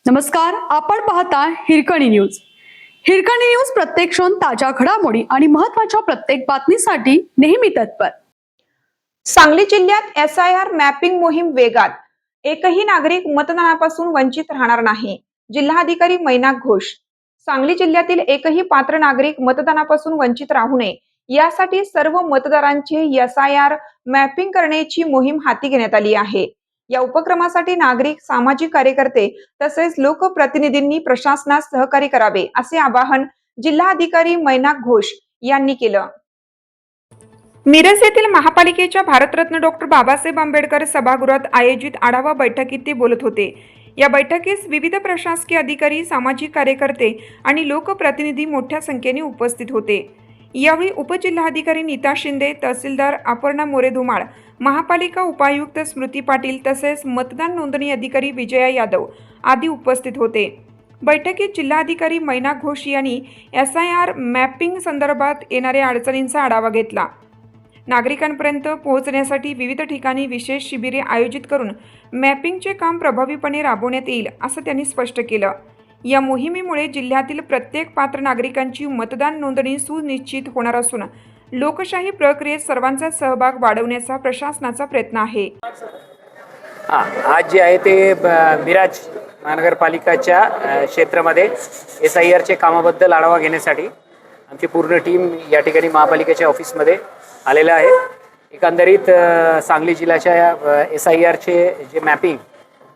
नमस्कार, आपण पाहता हिरकणी न्यूज. हिरकणी न्यूज प्रत्येक क्षण ताज्या घडामोडी आणि महत्त्वाच्या प्रत्येक बातमीसाठी नेहमी तत्पर. सांगली जिल्ह्यात SIR मॅपिंग मोहीम वेगात. एकही नागरिक मतदानापासून वंचित राहणार नाही. जिल्हाधिकारी मैनाक घोष. सांगली जिल्ह्यातील एकही पात्र नागरिक मतदानापासून वंचित राहू नये यासाठी सर्व मतदारांचे SIR मॅपिंग करण्याची मोहीम हाती घेण्यात आली आहे. या उपक्रमासाठी नागरिक, सामाजिक कार्यकर्ते तसेच लोकप्रतिनिधींनी प्रशासनास सहकार्य करावे असे आवाहन जिल्हाधिकारी मैनाक घोष यांनी केलं. मिरज येथील महापालिकेच्या भारतरत्न डॉक्टर बाबासाहेब आंबेडकर सभागृहात आयोजित आढावा बैठकीत ते बोलत होते. या बैठकीस विविध प्रशासकीय अधिकारी, सामाजिक कार्यकर्ते आणि लोकप्रतिनिधी मोठ्या संख्येने उपस्थित होते. यावेळी उपजिल्हाधिकारी नीता शिंदे, तहसीलदार अपर्णा मोरे धुमाळ, महापालिका उपायुक्त स्मृती पाटील तसेच मतदान नोंदणी अधिकारी विजया यादव आदी उपस्थित होते. बैठकीत जिल्हाधिकारी मैनाक घोष यांनी SIR मॅपिंग संदर्भात येणाऱ्या अडचणींचा आढावा घेतला. नागरिकांपर्यंत पोहोचण्यासाठी विविध ठिकाणी विशेष शिबिरे आयोजित करून मॅपिंगचे काम प्रभावीपणे राबवण्यात येईल असं त्यांनी स्पष्ट केलं. या मोहिमेमुळे जिल्ह्यातील प्रत्येक पात्र नागरिकांची मतदान नोंदणी सुनिश्चित होणार असून लोकशाही प्रक्रियेत सर्वांचा सहभाग वाढवण्याचा प्रशासनाचा प्रयत्न आहे. आज जे आहे ते मिरज महानगरपालिकाच्या क्षेत्रामध्ये SIRचे कामाबद्दल आढावा घेण्यासाठी आमची पूर्ण टीम या ठिकाणी महापालिकेच्या ऑफिसमध्ये आलेलं आहे. एकंदरीत सांगली जिल्ह्याच्या SIRचे जे मॅपिंग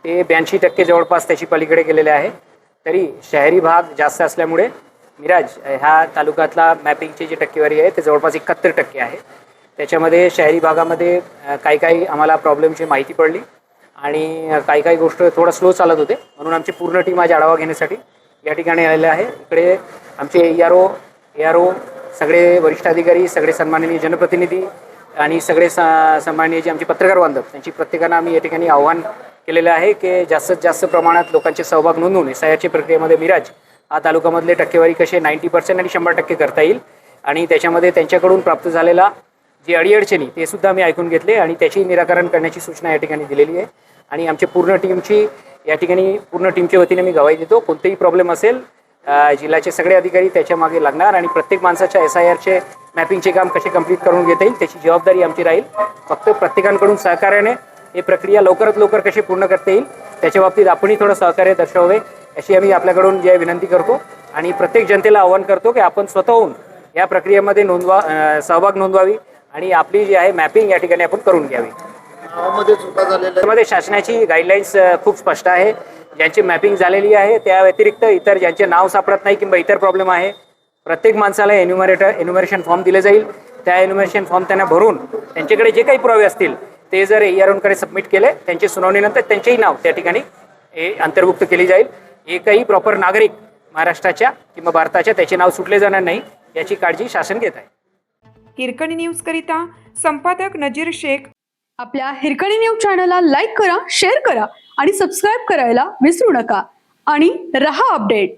ते 82% जवळपास त्याची पलीकडे गेलेले आहे. तरी शहरी भाग जास्त असल्यामुळे मिरज ह्या तालुक्यातला मॅपिंगची जी टक्केवारी आहे ते जवळपास 71% आहे. त्याच्यामध्ये शहरी भागामध्ये काही आम्हाला प्रॉब्लेमची माहिती पडली आणि काही गोष्ट थोडं स्लो चालत होते, म्हणून आमची पूर्ण टीम आज आढावा घेण्यासाठी या ठिकाणी आलेले आहे. इकडे आमचे ARO सगळे वरिष्ठ अधिकारी, सगळे सन्माननीय जनप्रतिनिधी आणि सगळे सन्माननीय जे आमचे पत्रकार बांधव, त्यांची प्रत्येकांना आम्ही या ठिकाणी आव्हान केलेलं आहे की जास्तीत जास्त प्रमाणात लोकांचे सहभाग नोंदवून SIRच्या प्रक्रियेमध्ये मिरज हा तालुक्यामधले टक्केवारी कसे 90% आणि 100% करता येईल आणि त्याच्यामध्ये त्यांच्याकडून प्राप्त झालेला जे अडीअडचणी ते सुद्धा आम्ही ऐकून घेतले आणि त्याची निराकरण करण्याची सूचना या ठिकाणी दिलेली आहे. आणि आमच्या पूर्ण टीमच्या वतीने मी गवाही देतो, कोणतेही प्रॉब्लेम असेल जिल्ह्याचे सगळे अधिकारी त्याच्या मागे लागणार आणि प्रत्येक माणसाच्या SIRचे मॅपिंगचे काम कसे कंप्लीट करून घेता येईल त्याची जबाबदारी आमची राहील. फक्त प्रत्येकांकडून सहकार्याने ही प्रक्रिया लवकरात लवकर कशी पूर्ण करता येईल त्याच्या बाबतीत आपणही थोडं सहकार्य दर्शवावे अशी आम्ही आपल्याकडून जे विनंती करतो आणि प्रत्येक जनतेला आवाहन करतो की आपण स्वतःहून या प्रक्रियेमध्ये सहभाग नोंदवावी आणि आपली जी आहे मॅपिंग या ठिकाणी आपण करून घ्यावी. त्यामध्ये शासनाची गाईडलाईन्स खूप स्पष्ट आहे. ज्यांची मॅपिंग झालेली आहे त्या व्यतिरिक्त इतर ज्यांचे नाव सापडत नाही किंवा इतर प्रॉब्लेम आहे, प्रत्येक माणसाला एन्युमरेशन फॉर्म दिले जाईल. त्या एन्युमरेशन फॉर्म त्यांना भरून त्यांच्याकडे जे काही पुरावे असतील ते जर AROंकडे सबमिट केले, त्यांची सुनावणीनंतर त्यांचेही नाव त्या ठिकाणी अंतर्भुक्त केली जाईल. एकही प्रॉपर नागरिक महाराष्ट्राच्या किंवा भारताच्या त्याचे नाव सुटले जाणार नाही याची काळजी शासन घेत आहे. हिरकणी न्यूज करिता संपादक नजीर शेख. आपल्या हिरकणी न्यूज चॅनलला लाईक करा, शेअर करा आणि सबस्क्राईब करायला विसरू नका आणि रहा अपडेट.